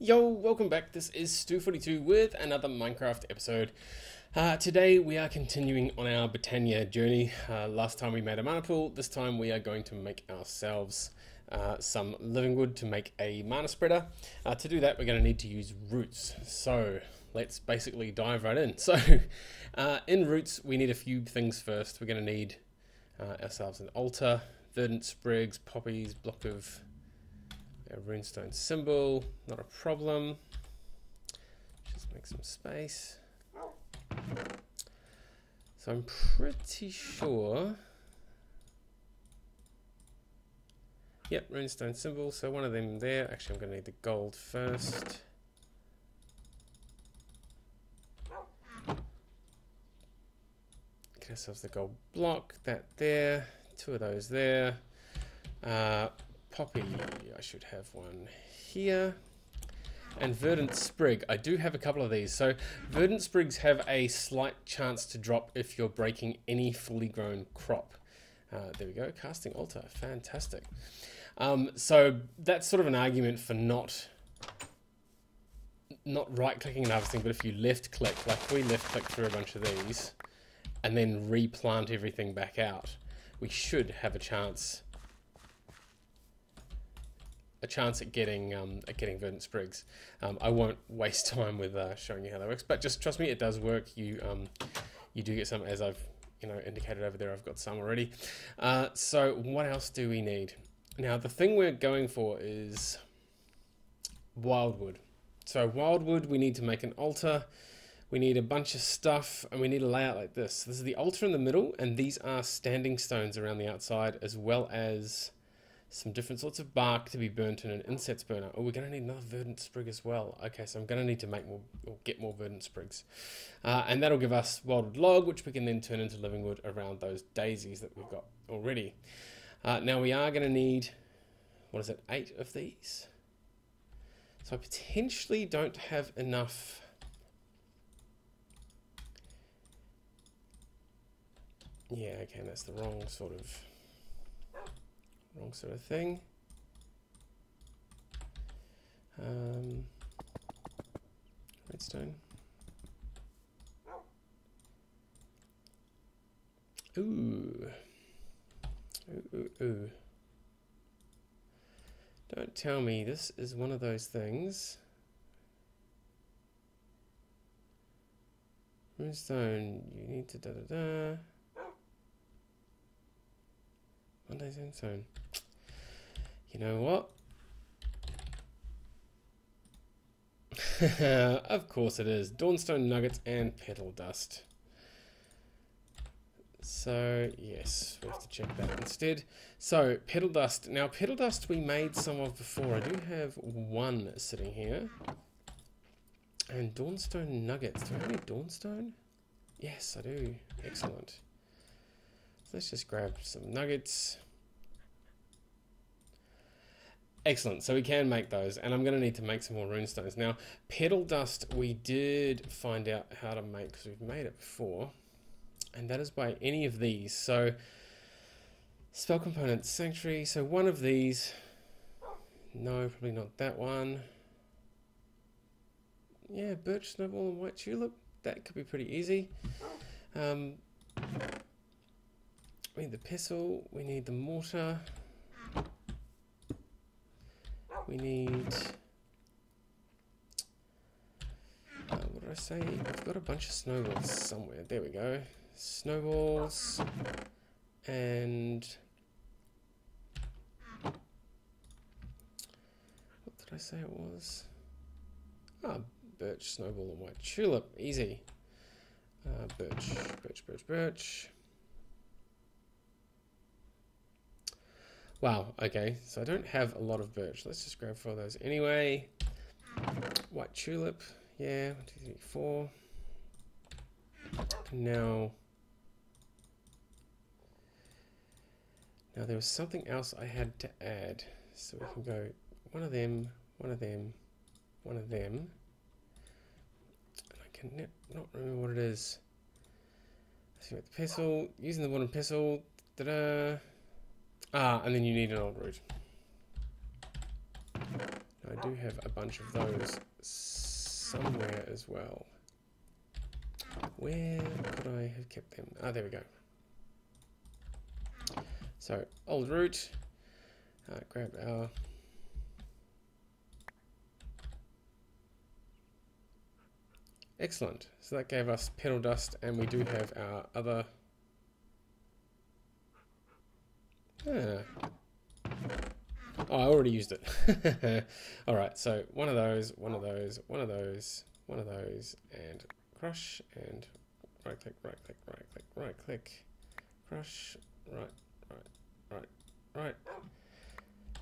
Yo, welcome back. This is Stu42 with another Minecraft episode. Today we are continuing on our Botania journey. Last time we made a mana pool. This time we are going to make ourselves some Livingwood to make a mana spreader. To do that we're going to need to use roots. So let's basically dive right in. So in roots we need a few things first. We're going to need ourselves an altar, verdant sprigs, poppies, block of a runestone symbol, not a problem. Just make some space. So I'm pretty sure. Yep, runestone symbol. So one of them there. Actually, I'm going to need the gold first. Get ourselves the gold block. That there. Two of those there. Poppy, I should have one here. And verdant sprig, I do have a couple of these. So verdant sprigs have a slight chance to drop if you're breaking any fully grown crop. There we go, casting altar, fantastic. So that's sort of an argument for not right clicking and harvesting, but if you left click, like we left click through a bunch of these and then replant everything back out, we should have a chance at getting verdant sprigs. I won't waste time with showing you how that works, but just trust me, it does work. You do get some, as I've indicated over there. I've got some already. So what else do we need? Now the thing we're going for is WIldWood. So WIldWood, we need to make an altar. We need a bunch of stuff, and we need a layout like this. This is the altar in the middle, and these are standing stones around the outside, as well as some different sorts of bark to be burnt in an insects burner. Oh, we're going to need another verdant sprig as well. Okay, so I'm going to need to make more, or get more verdant sprigs. And that'll give us wildwood log, which we can then turn into living wood around those daisies that we've got already. Now we are going to need, 8 of these? So I potentially don't have enough. Yeah, okay, that's the wrong sort of thing. Redstone. Ooh. Ooh. Don't tell me this is one of those things. Redstone, you need to da-da-da. Monday's Zone. You know what? Of course it is. Dawnstone nuggets and petal dust. So, yes, we have to check that instead. So, petal dust. Now, petal dust we made some of before. I do have one sitting here. And Dawnstone nuggets. Do I have any Dawnstone? Yes, I do. Excellent. So let's just grab some nuggets. Excellent, so we can make those, and I'm going to need to make some more runestones. Now, petal dust we did find out how to make, because we've made it before, and that is by any of these. So, spell component, sanctuary, so one of these, no, probably not that one. Yeah, birch, snowball, and white tulip, that could be pretty easy. We need the pestle, we need the mortar. We need, what did I say? I've got a bunch of snowballs somewhere. There we go. Snowballs. And what did I say it was? Birch, snowball, and white tulip. Easy. Birch. Wow, okay, so I don't have a lot of birch. Let's just grab 4 of those anyway. White tulip, yeah, 1, 2, 3, 4. Now there was something else I had to add. So we can go one of them. And I can not remember what it is. Let's see, the pestle, using the wooden pestle, and then you need an old root. I do have a bunch of those somewhere as well. Where could I have kept them? Ah, there we go. So, old root. Grab our... Excellent. So that gave us petal dust, and we do have our other... Oh, I already used it. Alright, so one of those, one of those, one of those, one of those, and crush, and right click, right click, right click, right click, crush, right,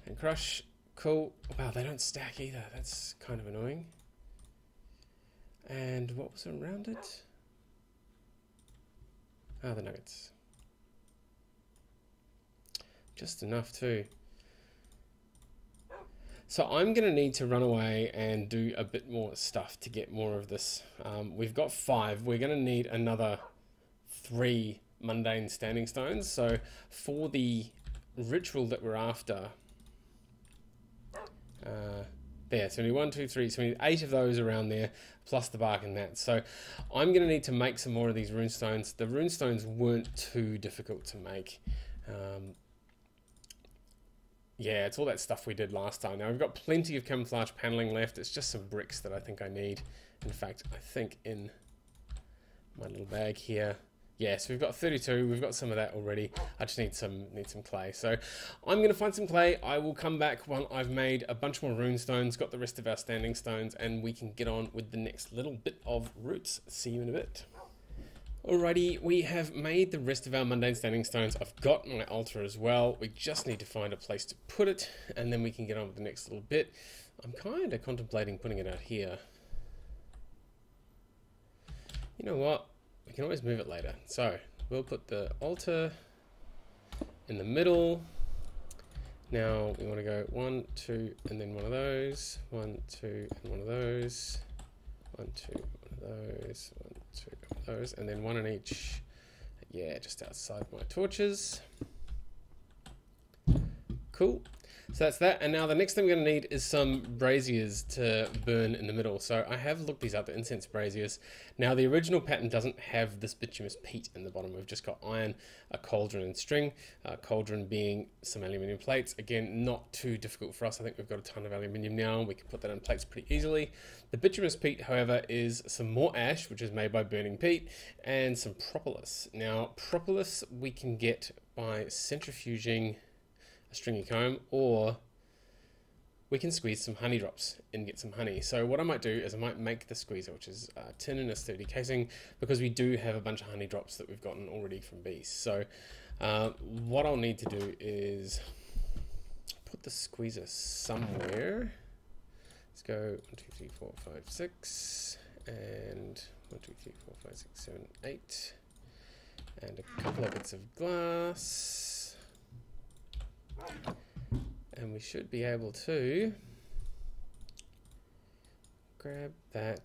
and crush. Cool. Wow, they don't stack either. That's kind of annoying. And what was around it? Ah, the nuggets. Just enough too. So I'm going to need to run away and do a bit more stuff to get more of this. We've got 5. We're going to need another 3 mundane standing stones. So for the ritual that we're after, there, so we need 1, 2, 3, so we need 8 of those around there, plus the bark and that. So I'm going to need to make some more of these runestones. The runestones weren't too difficult to make. Yeah, it's all that stuff we did last time. Now we've got plenty of camouflage paneling left. It's just some bricks that I think I need. In fact, I think in my little bag here. Yeah, so we've got 32. We've got some of that already. I just need some clay. So I'm going to find some clay. I will come back when I've made a bunch more rune stones, got the rest of our standing stones, and we can get on with the next little bit of roots. See you in a bit. Alrighty, we have made the rest of our mundane standing stones. I've got my altar as well. We just need to find a place to put it, and then we can get on with the next little bit. I'm kind of contemplating putting it out here. You know what? We can always move it later. So, we'll put the altar in the middle. Now, we want to go 1, 2, and then one of those. 1, 2, and one of those. 1, 2, one of those. 1, 2, one of those. And then one in each. Yeah, just outside my torches. Cool. So that's that. And now the next thing we're going to need is some braziers to burn in the middle. So I have looked these up, the incense braziers. Now the original pattern doesn't have this bituminous peat in the bottom. We've just got iron, a cauldron and string. Cauldron being some aluminium plates. Again, not too difficult for us. I think we've got a ton of aluminium now. We can put that in plates pretty easily. The bituminous peat, however, is some more ash, which is made by burning peat, and some propolis. Now propolis we can get by centrifuging a stringy comb, or we can squeeze some honey drops and get some honey. So what I might do is I might make the squeezer, which is tin in a sturdy casing, because we do have a bunch of honey drops that we've gotten already from bees. So what I'll need to do is put the squeezer somewhere. Let's go 1, 2, 3, 4, 5, 6, and 1, 2, 3, 4, 5, 6, 7, 8, and a couple of bits of glass. And we should be able to grab that,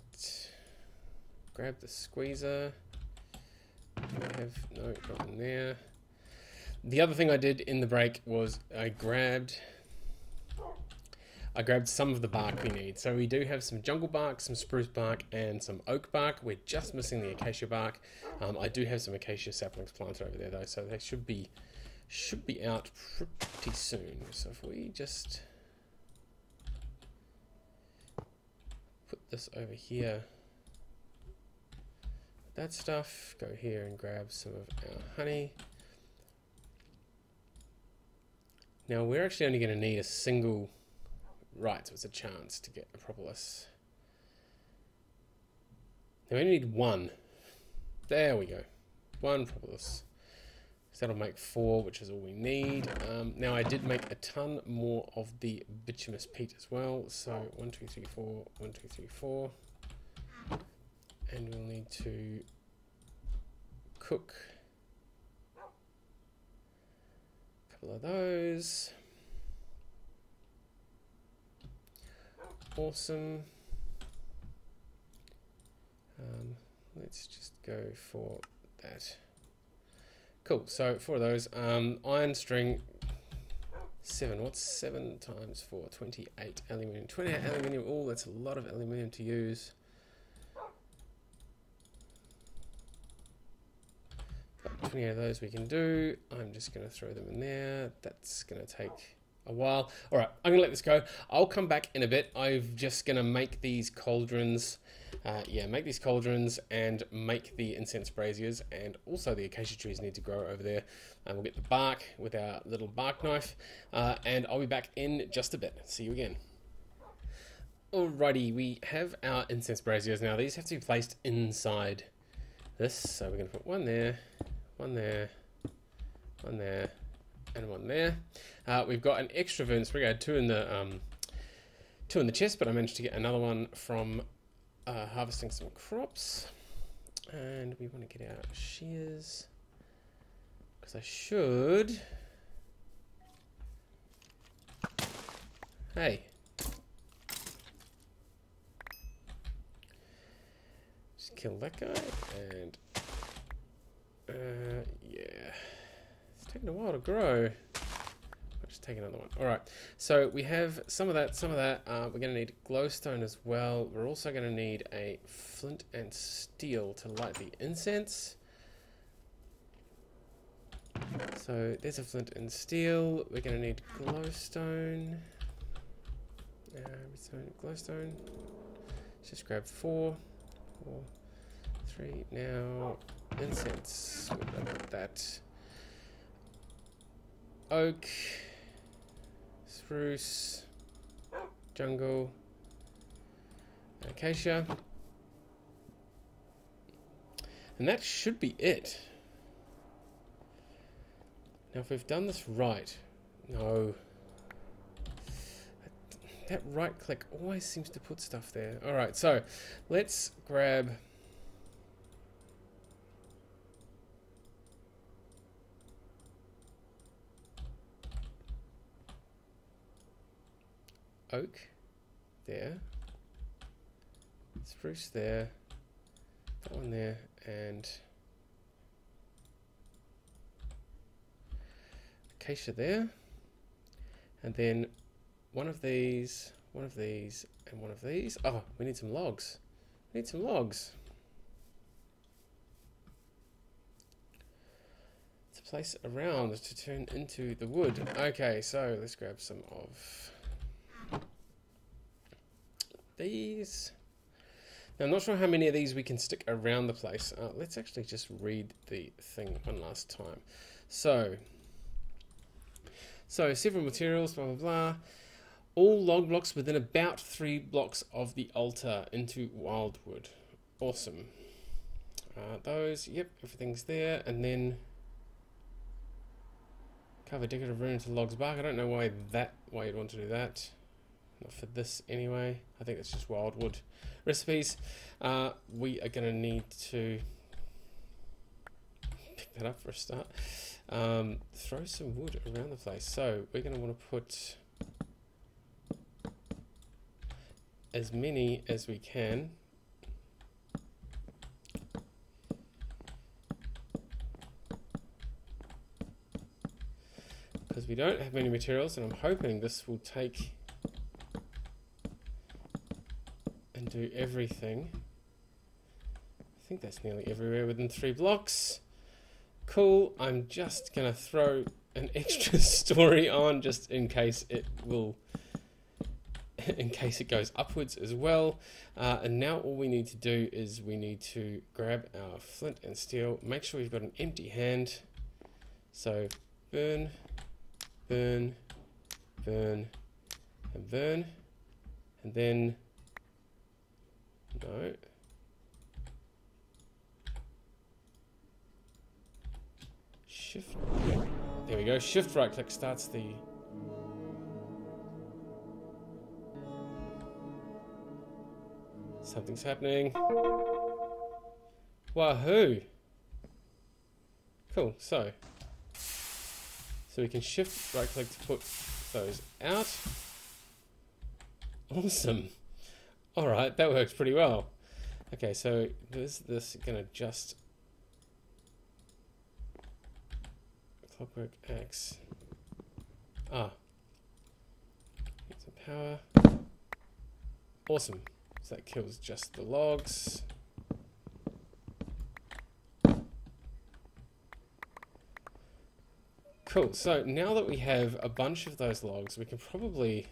grab the squeezer. Do I have, no, not in there. The other thing I did in the break was I grabbed some of the bark we need. So we do have some jungle bark, some spruce bark, and some oak bark. We're just missing the acacia bark. I do have some acacia saplings planted over there though, so they should be out pretty soon. So if we just put this over here, that stuff, go here and grab some of our honey. Now we're actually only going to need a single, right, so it's a chance to get a propolis. Now we only need 1. There we go, 1 propolis. So that'll make 4, which is all we need. Now I did make a ton more of the bituminous peat as well. So 1, 2, 3, 4, 1, 2, 3, 4. And we'll need to cook a couple of those. Awesome. Let's just go for that. Cool, so for those, iron string, 7. What's 7 times 4? 28 aluminium. 28 aluminium. Oh, that's a lot of aluminium to use. 28 of those we can do. I'm just going to throw them in there. That's going to take a while. All right, I'm going to let this go. I'll come back in a bit. I'm just going to make these cauldrons. Make these cauldrons and make the incense braziers, and also the acacia trees need to grow over there. And we'll get the bark with our little bark knife, and I'll be back in just a bit. See you again. Alrighty, we have our incense braziers now. These have to be placed inside this, so we're going to put one there, one there, one there, and one there. We've got an extra Vern sprig. I had two in the chest, but I managed to get another one from harvesting some crops. And we want to get our shears, because I should. Hey. Just kill that guy, and yeah, it's taking a while to grow. I'll just take another one. All right, so we have some of that, we're going to need glowstone as well. We're also going to need a flint and steel to light the incense. So there's a flint and steel. We're going to need glowstone. Glowstone. Let's just grab 4, 3. Now incense. We'll put that. Oak, spruce, jungle, acacia, and that should be it. Now, if we've done this right, no, that right click always seems to put stuff there. All right, so let's grab. Oak there, spruce there, that one there, and acacia there, and then one of these, and one of these. Oh, we need some logs. We need some logs. To place around to turn into the wood. Okay, so let's grab some of these. Now, I'm not sure how many of these we can stick around the place. Let's actually just read the thing one last time. So several materials, blah, blah, blah. All log blocks within about 3 blocks of the altar into WIldWood. Awesome. Those, yep, everything's there. And then cover decorative rune into logs bark. I don't know why you'd want to do that. Not for this anyway. I think it's just WIldWood recipes. We are going to need to pick that up for a start. Throw some wood around the place. So we're going to want to put as many as we can. Because we don't have many materials, and I'm hoping this will take and do everything. I think that's nearly everywhere within 3 blocks. Cool. I'm just going to throw an extra story on just in case it will, in case it goes upwards as well. And now all we need to do is we need to grab our flint and steel, make sure we've got an empty hand. So burn, burn, burn, and burn, and then no. Shift. There we go. Shift right click starts the. Something's happening. Wahoo! Cool. So we can shift right click to put those out. Awesome. All right, that works pretty well. Okay, so is this gonna just clockwork axe? Ah, power. Awesome. So that kills just the logs. Cool. So now that we have a bunch of those logs, we can probably...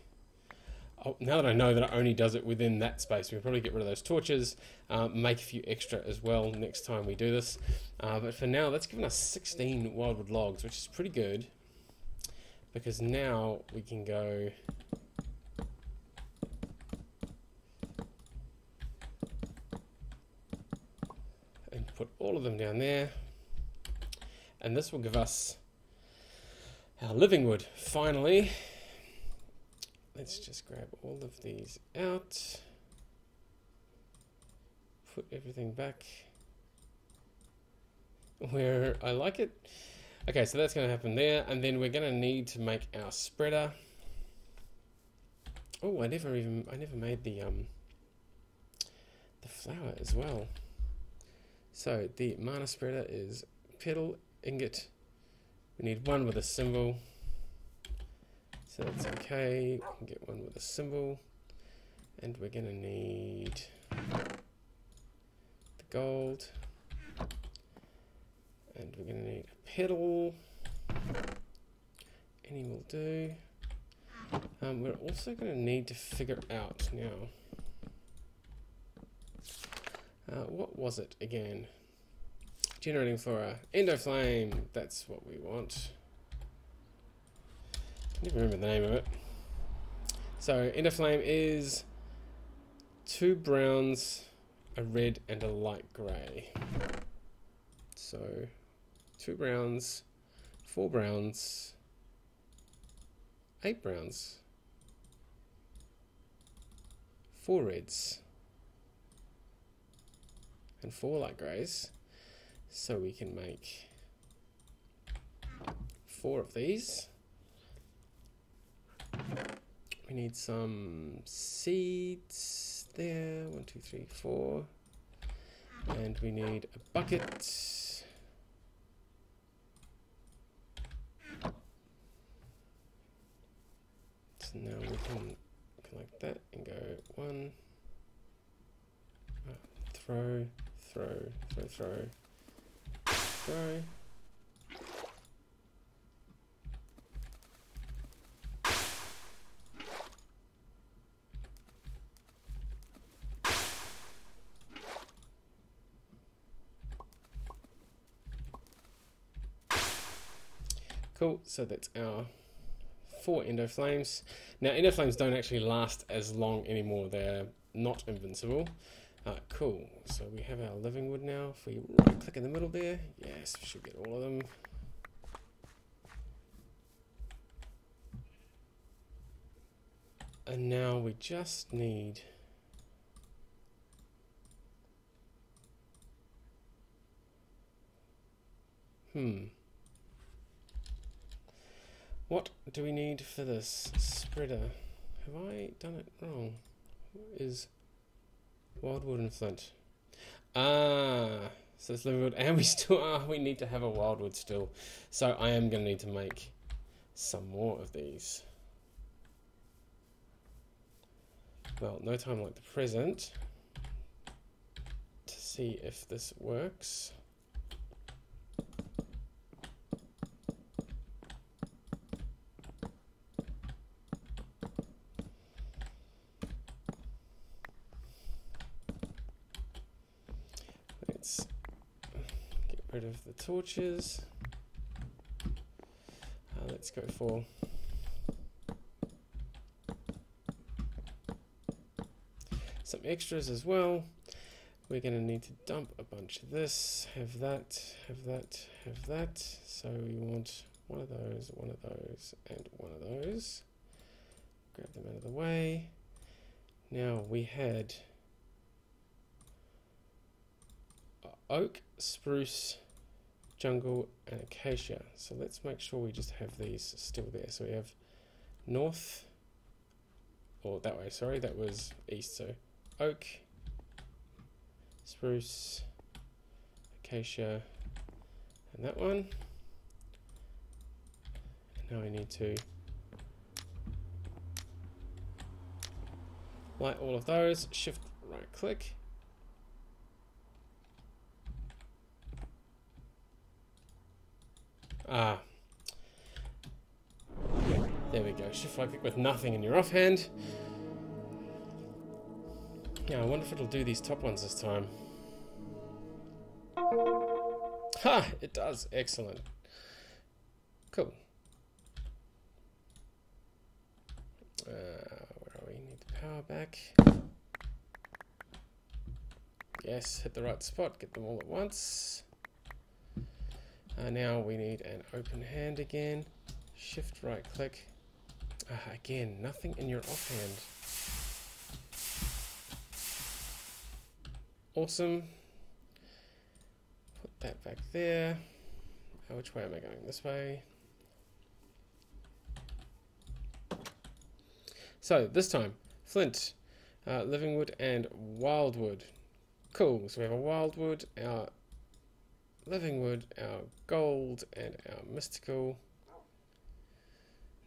Oh, now that I know that it only does it within that space, we can probably get rid of those torches, make a few extra as well next time we do this. But for now, that's given us 16 wildwood logs, which is pretty good, because now we can go... and put all of them down there, and this will give us our Livingwood, finally. Let's just grab all of these out, put everything back where I like it. Okay, so that's going to happen there, and then we're going to need to make our spreader. Oh, I never made the flower as well. So the mana spreader is petal, ingot. We need one with a symbol. So that's okay, we can get one with a symbol, and we're going to need the gold, and we're going to need a petal, any will do. We're also going to need to figure out now, what was it again? Generating for a endoflame, that's what we want. I can't even remember the name of it. So endoflame is 2 browns, a red and a light grey. So 2 browns, 4 browns, 8 browns, 4 reds, and 4 light greys. So we can make 4 of these. We need some seeds there, 1, 2, 3, 4, and we need a bucket. So now we can collect that and go 1, throw, throw, throw, throw, throw. Cool, so that's our 4 endoflames. Now endoflames don't actually last as long anymore, they're not invincible. Cool, so we have our Livingwood now. If we right click in the middle there, yes, we should get all of them. And now we just need what do we need for this spreader? Have I done it wrong? What is wildwood and flint? So it's Livingwood, and we still we need to have a wildwood still. So I am going to need to make some more of these. Well, no time like the present to see if this works. Let's get rid of the torches. Let's go for some extras as well. We're going to need to dump a bunch of this, have that, have that, have that. So we want one of those, and one of those. Grab them out of the way. Now we had oak, spruce, jungle, and acacia. So let's make sure we just have these still there. So we have north, or that way, sorry, that was east. So oak, spruce, acacia, and that one. And now we need to Light all of those. Shift right click. Ah. There we go. Shift right click with nothing in your offhand. Yeah, I wonder if it'll do these top ones this time. Ha! It does. Excellent. Cool. Where are we? Need the power back. Yes, hit the right spot. Get them all at once. Now we need an open hand again. Shift right click. Again, nothing in your offhand. Awesome. Put that back there. Which way am I going? This way. So this time, flint, Livingwood and WIldWood. Cool, so we have a WIldWood, our Livingwood, our gold, and our mystical.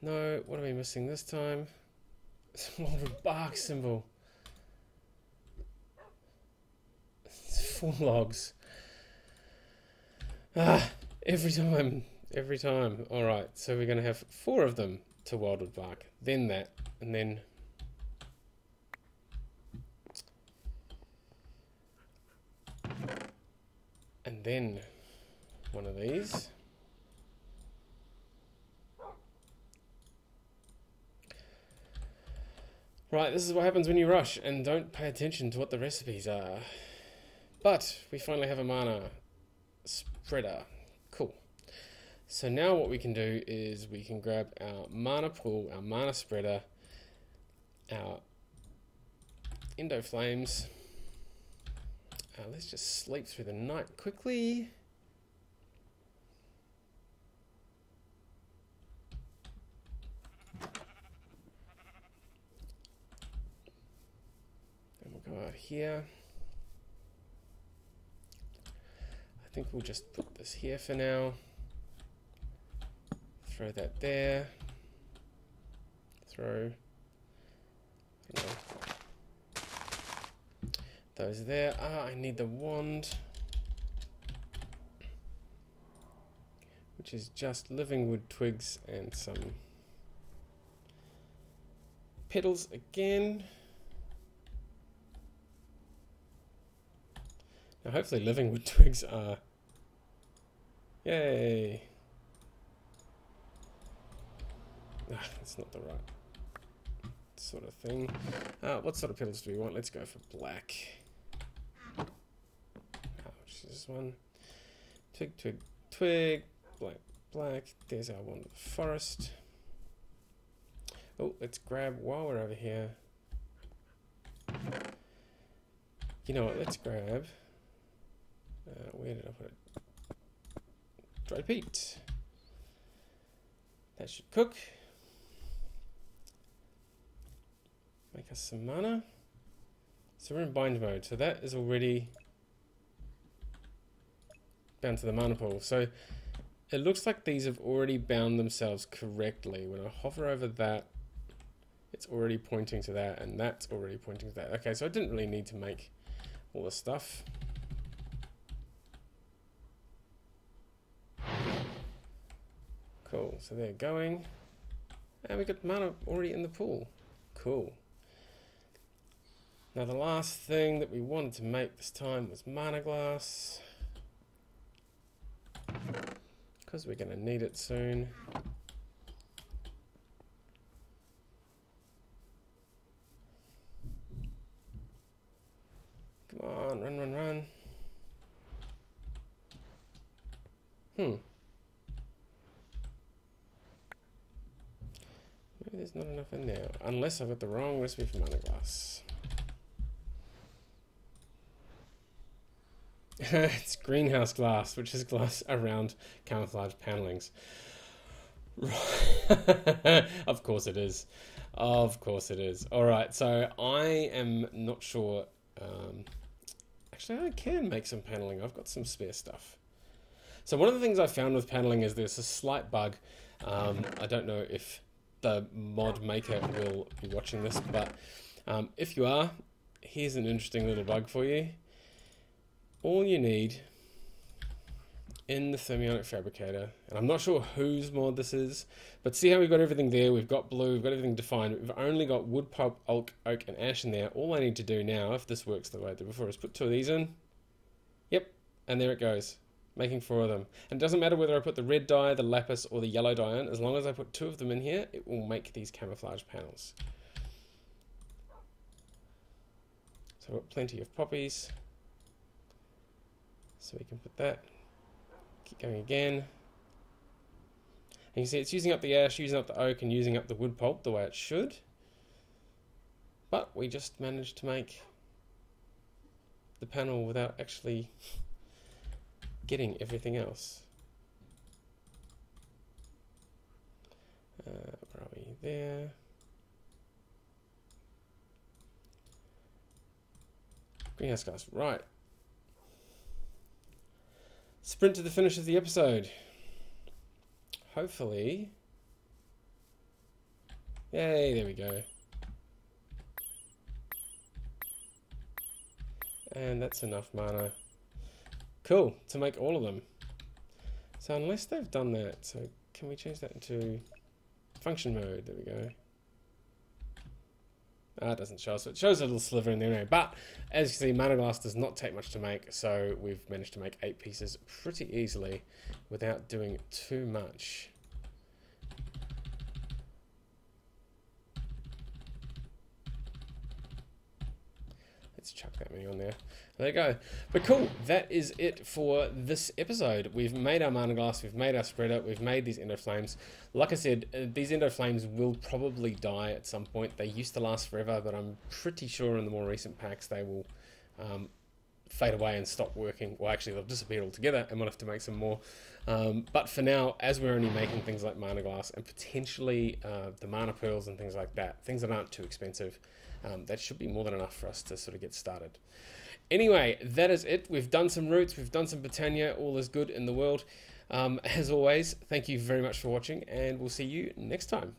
No, what are we missing this time? WIldWood bark symbol. 4 logs. Every time. Alright, so we're going to have 4 of them to WIldWood bark, then that, and then one of these. Right, this is what happens when you rush and don't pay attention to what the recipes are. But we finally have a mana spreader. Cool. So now what we can do is we can grab our mana pool, our mana spreader, our Endo Flames. Let's just sleep through the night quickly. And we'll go out here. I think we'll just put this here for now. Throw that there. Throw. No. Those there. I need the wand, which is just Livingwood twigs and some petals again. Now hopefully Livingwood twigs are... Yay! That's not the right sort of thing. What sort of petals do we want? Let's go for black. Which is this one? Twig, twig, twig. Black, black. There's our one of the forest. Oh, let's grab, while we're over here. You know what? Let's grab... where did I put it? Dry peat. That should cook. Make us some mana. So we're in bind mode. So that is already bound to the mana pool. So it looks like these have already bound themselves correctly. When I hover over that, it's already pointing to that, and that's already pointing to that. Okay, so I didn't really need to make all this stuff. Cool, so they're going. And we got mana already in the pool. Cool. Now the last thing that we wanted to make this time was mana glass. Because we're going to need it soon. Come on, run, run, run. Maybe there's not enough in there. Unless I've got the wrong recipe for mana glass. It's greenhouse glass, which is glass around camouflage panelings. Of course it is. Of course it is. Alright, so I am not sure. Actually, I can make some paneling. I've got some spare stuff. So one of the things I found with paneling is there's a slight bug. I don't know if the mod maker will be watching this, but If you are, here's an interesting little bug for you. All you need in the thermionic fabricator, and I'm not sure whose mod this is, but see how we've got everything there, we've got blue, we've got everything defined, we've only got wood, pulp, oak, and ash in there. All I need to do now, if this works the way I did before, is put 2 of these in. Yep, and there it goes, making 4 of them. And it doesn't matter whether I put the red dye, the lapis, or the yellow dye in, as long as I put 2 of them in here, it will make these camouflage panels. So I've got plenty of poppies, so we can put that. Keep going again. And you can see it's using up the ash, using up the oak, and using up the wood pulp the way it should. But we just managed to make the panel without actually getting everything else. Where are we? There. Greenhouse gas, right. Sprint to the finish of the episode. Hopefully. Yay, there we go. And that's enough mana. Cool, to make all of them. So unless they've done that, so can we change that into function mode? There we go. It doesn't show us, so it shows a little sliver in there anyway. But as you see, mana glass does not take much to make, so we've managed to make 8 pieces pretty easily without doing too much. Let's chuck that many on there. There you go. But cool, that is it for this episode. We've made our mana glass, we've made our spreader, we've made these endo flames. Like I said, these endo flames will probably die at some point. They used to last forever, but I'm pretty sure in the more recent packs they will fade away and stop working. Well, actually, they'll disappear altogether and we'll have to make some more. But for now, as we're only making things like mana glass and potentially the mana pearls and things like that, things that aren't too expensive, that should be more than enough for us to sort of get started. Anyway, that is it. We've done some roots, we've done some Botania, all is good in the world. As always, thank you very much for watching, and we'll see you next time.